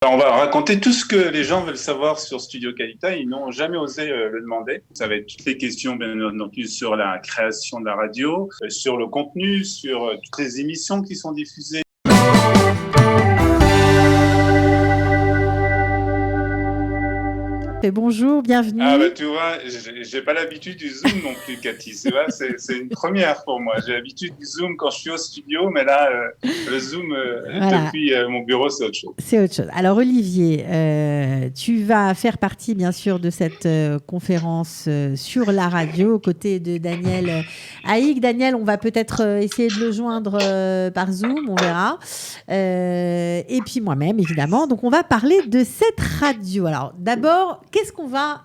Alors, on va raconter tout ce que les gens veulent savoir sur Studio Calita. Ils n'ont jamais osé le demander. Ça va être toutes les questions, bien entendu, sur la création de la radio, sur le contenu, sur toutes les émissions qui sont diffusées. Et bonjour, bienvenue. Ah bah tu vois, j'ai pas l'habitude du Zoom non plus, Cathy. C'est vrai, c'est une première pour moi. J'ai l'habitude du Zoom quand je suis au studio, mais là, le Zoom Voilà. depuis mon bureau, c'est autre chose. C'est autre chose. Alors Olivier, tu vas faire partie bien sûr de cette conférence sur la radio aux côtés de Daniel Haïk. Daniel, on va peut-être essayer de le joindre par Zoom, on verra. Et puis moi-même, évidemment. Donc on va parler de cette radio. Alors d'abord, qu'est-ce qu'on va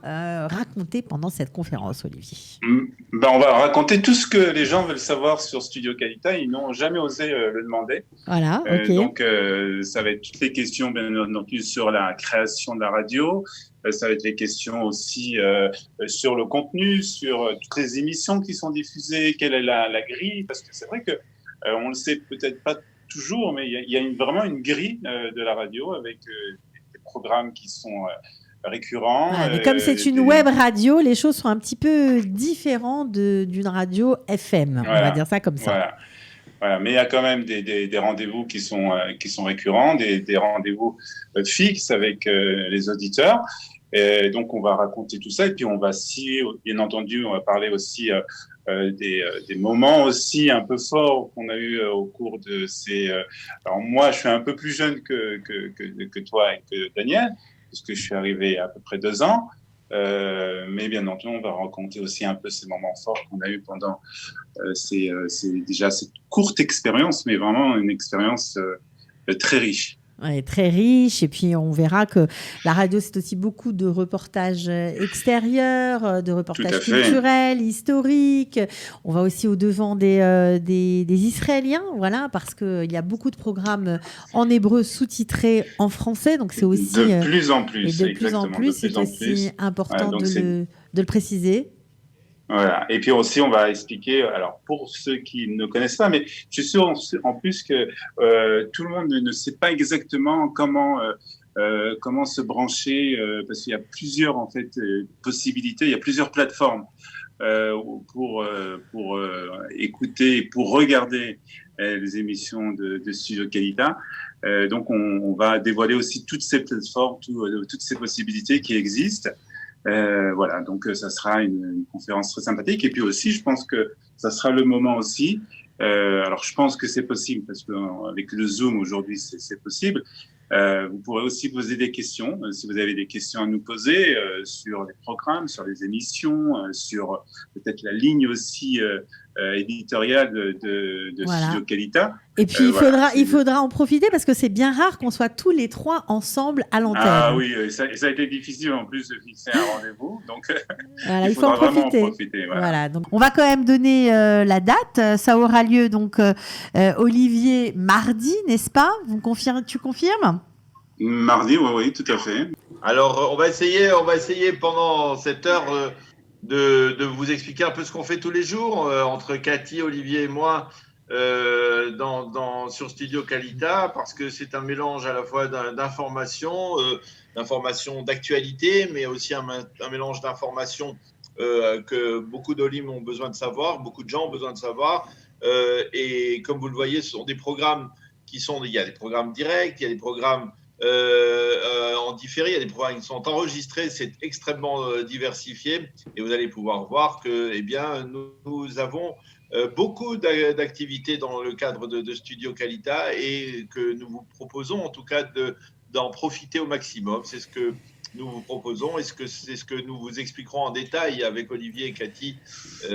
raconter pendant cette conférence, Olivier? Ben, on va raconter tout ce que les gens veulent savoir sur Studio Calita. Ils n'ont jamais osé le demander. Voilà, ok. Donc, ça va être toutes les questions, bien entendu, sur la création de la radio. Ça va être les questions aussi sur le contenu, sur toutes les émissions qui sont diffusées, quelle est la grille. Parce que c'est vrai que on le sait peut-être pas toujours, mais il y a vraiment une grille de la radio avec des programmes qui sont récurrents. Voilà, mais comme c'est une web radio, les choses sont un petit peu différentes d'une radio FM. Voilà, on va dire ça comme ça. Voilà, mais il y a quand même des rendez-vous qui sont récurrents, des rendez-vous fixes avec les auditeurs. Et donc, on va raconter tout ça. Et puis, on va bien entendu, on va parler aussi des moments aussi un peu forts qu'on a eu au cours de ces... alors, moi, je suis un peu plus jeune que toi et que Daniel, puisque je suis arrivé il y a à peu près 2 ans. Mais bien entendu, on va raconter aussi un peu ces moments forts qu'on a eu pendant c'est déjà cette courte expérience, mais vraiment une expérience très riche. Ouais, très riche, et puis on verra que la radio, c'est aussi beaucoup de reportages extérieurs, de reportages culturels, historiques. On va aussi au-devant des Israéliens, voilà, parce qu'il y a beaucoup de programmes en hébreu sous-titrés en français, donc c'est aussi... De plus en plus, et de plus en plus, c'est aussi important de le préciser. Voilà. Et puis aussi, on va expliquer, alors pour ceux qui ne connaissent pas, mais je suis sûr en plus que tout le monde ne sait pas exactement comment se brancher, parce qu'il y a plusieurs en fait possibilités, il y a plusieurs plateformes pour écouter, pour regarder les émissions de Studio Calita. Donc on va dévoiler aussi toutes ces plateformes, toutes ces possibilités qui existent. Voilà, donc ça sera une conférence très sympathique. Et puis aussi, je pense que ça sera le moment aussi. Alors, je pense que c'est possible parce qu'avec le Zoom aujourd'hui, c'est possible. Vous pourrez aussi poser des questions, si vous avez des questions à nous poser sur les programmes, sur les émissions, sur peut-être la ligne aussi éditoriale de voilà. Studio Calita. Et puis il faudra en profiter parce que c'est bien rare qu'on soit tous les trois ensemble à l'antenne. Ah oui, ça a été difficile en plus de fixer un rendez-vous, donc voilà, il faut en profiter. Voilà, donc on va quand même donner la date. Ça aura lieu donc Olivier mardi, n'est-ce pas? Tu confirmes? Mardi, oui, tout à fait. Alors on va essayer pendant cette heure de vous expliquer un peu ce qu'on fait tous les jours entre Cathy, Olivier et moi. Sur Studio Calita, parce que c'est un mélange à la fois d'informations, d'actualité, mais aussi un mélange d'informations que beaucoup d'Olim ont besoin de savoir, beaucoup de gens ont besoin de savoir. Et comme vous le voyez, ce sont des programmes il y a des programmes directs, il y a des programmes en différé, il y a des programmes qui sont enregistrés, c'est extrêmement diversifié, et vous allez pouvoir voir que, eh bien, nous avons beaucoup d'activités dans le cadre de Studio Calita et que nous vous proposons en tout cas d'en profiter au maximum. C'est ce que nous vous proposons et c'est ce que nous vous expliquerons en détail avec Olivier et Cathy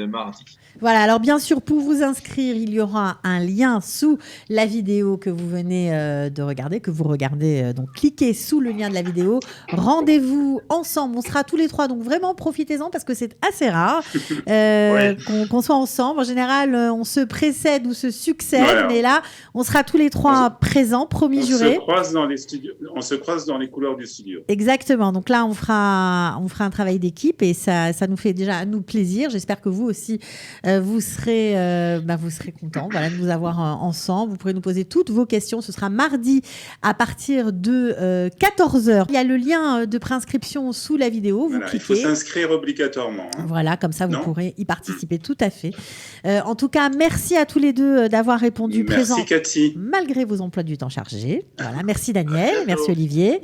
mardi. Voilà, alors bien sûr, pour vous inscrire, il y aura un lien sous la vidéo que vous venez de regarder, que vous regardez. Donc, cliquez sous le lien de la vidéo. Rendez-vous ensemble. On sera tous les trois. Donc, vraiment, profitez-en parce que c'est assez rare qu'on soit ensemble. En général, on se précède ou se succède. Voilà. Mais là, on sera tous les trois présents, promis juré. On se croise dans les couloirs du studio. Exactement. Exactement. Donc là, on fera un travail d'équipe et ça nous fait déjà à nous plaisir. J'espère que vous aussi, vous serez contents de nous avoir ensemble. Vous pourrez nous poser toutes vos questions. Ce sera mardi à partir de 14h. Il y a le lien de préinscription sous la vidéo. Vous cliquez. Il faut s'inscrire obligatoirement. Voilà, comme ça, vous pourrez y participer tout à fait. En tout cas, merci à tous les deux d'avoir répondu présent. Merci Cathy. Malgré vos emplois du temps chargés. Voilà, merci Daniel, merci Olivier.